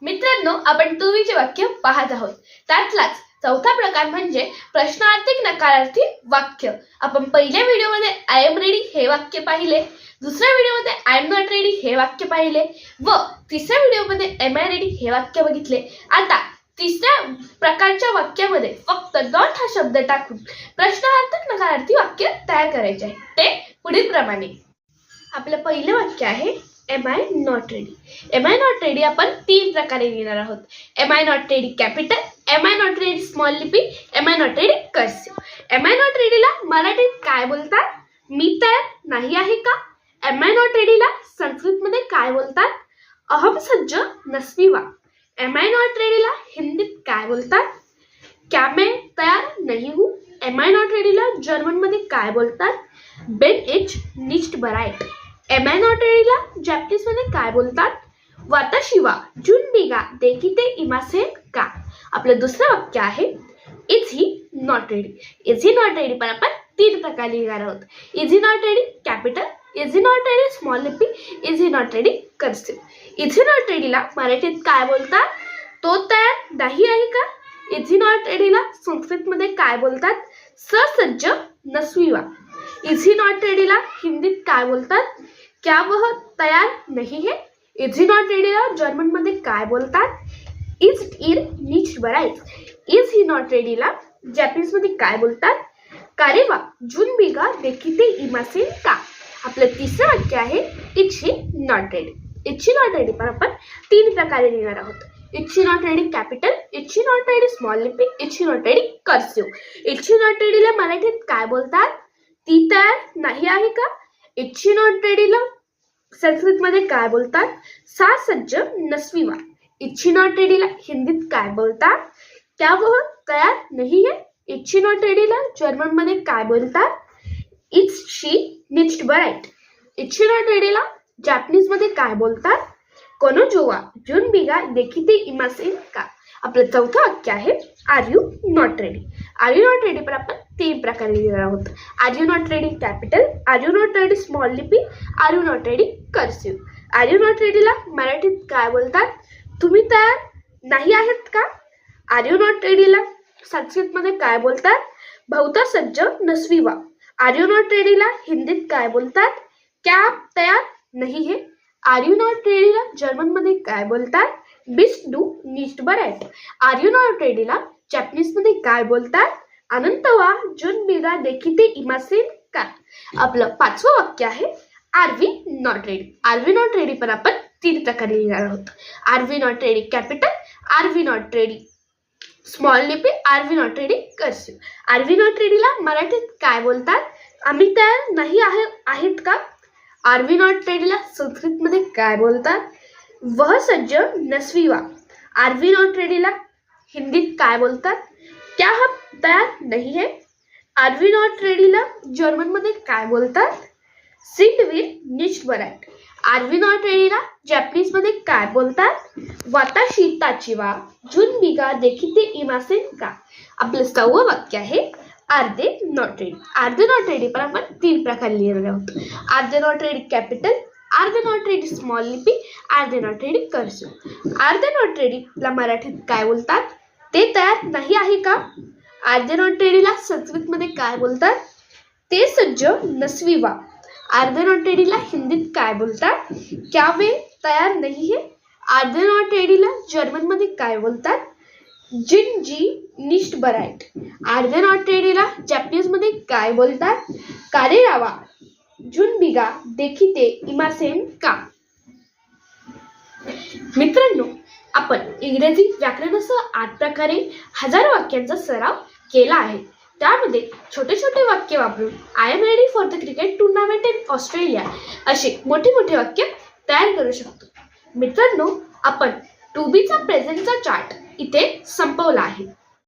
मित्रांनो, आपण टूवीचे वाक्य पाहत आहोत. त्यातलाच चौथा प्रकार म्हणजे प्रश्नार्थक नकारार्थी वाक्य. आपण पहिल्या व्हिडिओमध्ये आय एम रेडी हे वाक्य पाहिले, दुसऱ्या व्हिडिओमध्ये आय एम नॉट रेडी हे वाक्य पाहिले व तिसऱ्या व्हिडिओमध्ये एम आय रेडी हे वाक्य बघितले. आता तिसऱ्या प्रकारच्या वाक्यामध्ये फक्त नॉट हा शब्द टाकून प्रश्नार्थक नकारार्थी वाक्य तयार करायचे आहे. ते पुढील प्रमाणे. आपलं पहिलं वाक्य आहे am I not ready. Am I not ready आपण तीन प्रकारे लिहिणार आहोत. Am I not ready capital, am I not ready small लिपी, am I not ready cursive. Am I not रेडीला मराठीत काय बोलतात? मी तयार नाही आहे का? एम आय नॉट रेडीला संस्कृतमध्ये काय बोलतात? अहम सज्ज नसवी वा. एम आय नॉट रेडीला हिंदीत काय बोलतात? क्या मैं तयार नहीं हूँ. एम आय नॉट रेडीला जर्मनमध्ये काय बोलतात? बेन इज निश्ट बराइट. एम आय नॉट रेडीला जॅपनीजमध्ये काय बोलतात? वाताशी वा जुनबिगा देखीते इमासेन का. आपलं दुसरं वाक्य आहे is he not ready. Is he not ready पण आपण तीन प्रकारे लिहिणार आहोत. Is he not ready capital, is he not ready small लिपी, is he not ready cursive. Is he not रेडीला मराठीत काय बोलतात? तो तयार नाही आहे का. इज ही नॉट रेडीला संस्कृतमध्ये काय बोलतात? ससज्ज नसवी वा. इज ही नॉट रेडीला हिंदीत काय बोलतात? क्या वह तयार नहीं है. इज ही नॉट रेडीला जर्मनमध्ये काय बोलतात? इज इर निश्ट बराइट. इज ही नॉट रेडीला जॅपनीजमध्ये काय बोलतात? कारे वा जुनबिगा देखीते इमासेन का. आपलं तिसरं वाक्य आहे is he not ready. Is he not ready पण आपण तीन प्रकारे लिहिणार आहोत. Is he not ready capital, is he not ready small लिपी, is he not ready cursive. Is he not रेडीला मराठीत काय बोलतात? ती तयार नाही आहे का. इज ही नॉट रेडीला संस्कृतमध्ये काय बोलतात? सा सज्ज नसवी वा. इज ही नॉट रेडीला हिंदीत काय बोलतात? क्या वह तयार नहीं है. इज ही नॉट रेडीला जर्मनमध्ये काय बोलतात? इज शी निश्ट बराइट. इज ही नॉट रेडीला जॅपनीजमध्ये काय बोलतात? कोनो जोवा जुनबिगा देखीते इमासेन का. आपलं चौथं वाक्य आहे are you not ready. Are you not ready पण आपण तीन प्रकारे लिहिणार आहोत. Are you not ready capital, are you not ready small लिपी, are you not ready cursive. Are you not रेडीला मराठीत काय बोलतात? तुम्ही तयार नाही आहेत का. आर यू नॉट रेडीला संस्कृतमध्ये काय बोलतात? बहुता सज्ज नसवी वा. आर यू नॉट रेडीला हिंदीत काय बोलतात? क्या आप तयार नहीं है. आर यू नॉट रेडीला जर्मनमध्ये काय बोलतात? बिस्ट डू निश्ट बराइट. आर यू नॉट रेडीला जॅपनीजमध्ये काय बोलतात? अनंत वा जुनबिगा देखीते इमासेन का. आपलं पाचवं वाक्य आहे are we not ready. Are we not ready पण आपण तीन प्रकारे लिहिणार आहोत. Are we not ready capital, are we not ready small लिपी, are we not ready cursive. Are we not रेडीला मराठीत काय बोलतात? आम्ही तयार नाही आहेत का. आर वी नॉट रेडीला संस्कृतमध्ये काय बोलतात? वह सज्ज नसवी वा. आर वी नॉट रेडीला हिंदीत काय बोलतात? क्या हम तयार नहीं है. आर वी नॉट रेडीला जर्मनमध्ये काय बोलतात? सिंड वीर निश्ट बराइट. आर वी नॉट रेडीला जॅपनीजमध्ये काय बोलतात? वाताशी ताची वा जुनबिगा देखीते इमासेन का. आपलं सहावं वाक्य आहे are they not ready. Are they not ready पण आपण तीन प्रकारे लिहिणार आहोत. Are they not ready capital, are they not ready small लिपी, are they not ready cursive. Are they not रेडीला मराठीत काय बोलतात? ते तयार नाही आहे का. आर दे नॉट रेडीला संस्कृतमध्ये काय बोलतात? ते सज्ज नसवी वा. आर दे नॉट रेडीला हिंदीत काय बोलतात? क्या वे तयार नहीं है. आर दे नॉट रेडीला जर्मनमध्ये काय बोलतात? जिन जी निश्ट बराइट. आर दे नॉट रेडीला जॅपनीजमध्ये काय बोलतात? कारे रावा जुनबिगा देखीते इमासेन का. मित्रांनो, आपण इंग्रजी व्याकरणासह 8 प्रकारे 1000 वाक्यांचा सराव केला आहे. त्यामध्ये छोटे छोटे वाक्य वापरून I am ready for the cricket tournament in Australia असे मोठे मोठे वाक्य तयार करू शकतो. मित्रांनो, आपण टू बीचा प्रेझेंटचा चार्ट इथे संपवला आहे.